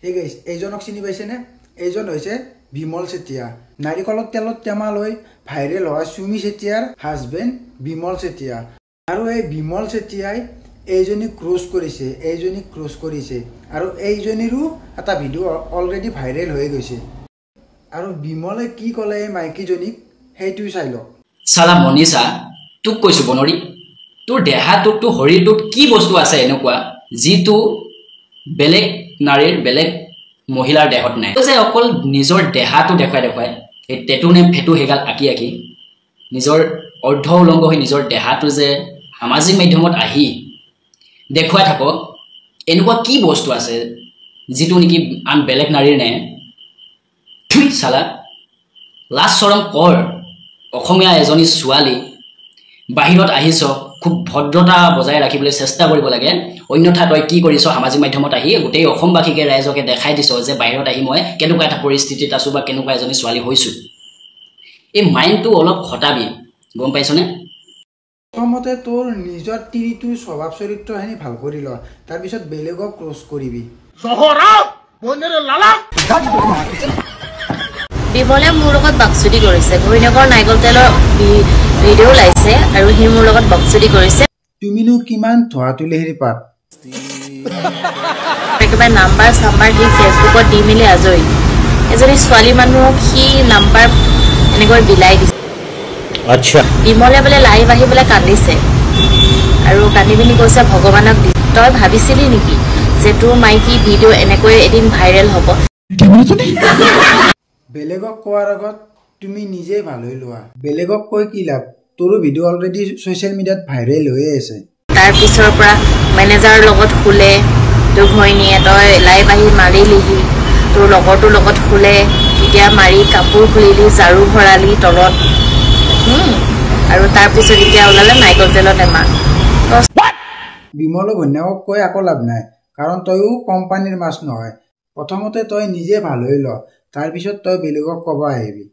এই গাইছ এইজনক চিনি পাইছেনে এইজন হৈছে বিমল চেতিয়া নাৰিকলৰ তেলত টেমা লৈ ভাইৰেল হোৱা সুমি চেতিয়াৰ হাজবেণ্ড বিমল চেতিয়া আৰু এই বিমল চেতিয়াই এইজনী ক্ৰছ কৰিছে আৰু এইজনীৰো এটা ভিডিঅ' অলৰেডি ভাইৰেল হৈ গৈছে আৰু বিমলে কি ক'লে এই মাইকীজনীক সেইটো চাই লওক সালা মনিষা তোক কৈছো বনৰি তোৰ দেহাটোত তো শৰীৰটোত কি বস্তু আছে এনেকুৱা যিটো বেলেগ নাৰীৰ বেলেগ মহিলাৰ দেহত নাই যে অকল নিজৰ দেহাটো দেখাই এই টেটু নে ফেটু হেগাল আঁকি নিজৰ অৰ্ধ উলংগ হৈ নিজৰ দেহাটো যে সামাজিক মাধ্যমত আহি দেখুৱাই থাক এনেকুৱা কি বস্তু আছে যিটো নেকি আন বেলেগ নাৰীৰ নাই তুই সালা লাজ শৰম কৰ অসমীয়া এজনী ছোৱালী বাহিৰত আহিছ খুব ভদ্ৰতা বজাই ৰাখিবলৈ চেষ্টা কৰিব লাগে অন্যথা তই কি কৰিছ সামাজিক মাধ্যমত আহি গোটেই অসমবাসীকে ৰাইজকে দেখাই দিছ যে বাহিৰত আহি মই কেনেকুৱা এটা পৰিস্থিতিত আছো বা কেনেকুৱা এজনী ছোৱালী হৈছো এই মাইণ্ডটো অলপ খটাবি গম পাইছনে প্ৰথমতে তোৰ নিজৰ তিৰিটো স্বভাৱ চৰিত্ৰখিনি ভাল কৰি ল তাৰপিছত বেলেগক ক্ৰছ কৰিবি বিমলে মোৰ লগত বাকচুদি কৰিছে ঘৈণীয়েকৰ নাৰিকল তেলৰ ভিডিঅ' ওলাইছে আৰু সি মোৰ লগত বাকচুদি কৰিছে তুমিনো কিমান ধোৱা তুলিহেৰি পাত একেবাৰে নাম্বাৰ চাম্বাৰ সি ফেচবুকত দি মেলি আজৰি এজনী ছোৱালী মানুহক সি নাম্বাৰ এনেকৈ বিলাই দিছে আচ্ছা বিমলে বোলে লাইভ আহি বোলে কান্দিছে আৰু কান্দি পিনি কৈছে ভগৱানক তই ভাবিছিলি নেকি যে তোৰ মাইকী ভিডিঅ' এনেকৈ এদিন ভাইৰেল হ'ব বেলেগক কোৱাৰ আগত তুমি নিজে ভাল হৈ লোৱা বেলেগক কৈ কি লাভ তোৰো ভিডিঅ' অলৰেডি ছ'চিয়েল মিডিয়াত ভাইৰেল হৈ আছে তাৰ পিছৰ পৰা মেনেজাৰৰ লগত শুলে তোৰ ঘৈণীয়ে তই লাইভ আহি মাৰিলিহি তোৰ লগৰটোৰ লগত শুলে তেতিয়া মাৰি কাপোৰ খুলিলি ঝাৰু ভৰালি তলত আৰু তাৰপিছত এতিয়া ওলালে নাৰিকল তেলৰ টেমা বিমলৰ ঘৈণীয়েকক কৈ আকৌ লাভ নাই কাৰণ তইও কোম্পানীৰ মাছ নহয় প্ৰথমতে তই নিজে ভাল হৈ ল তাৰপিছত তই বেলেগক ক'ব আহিবি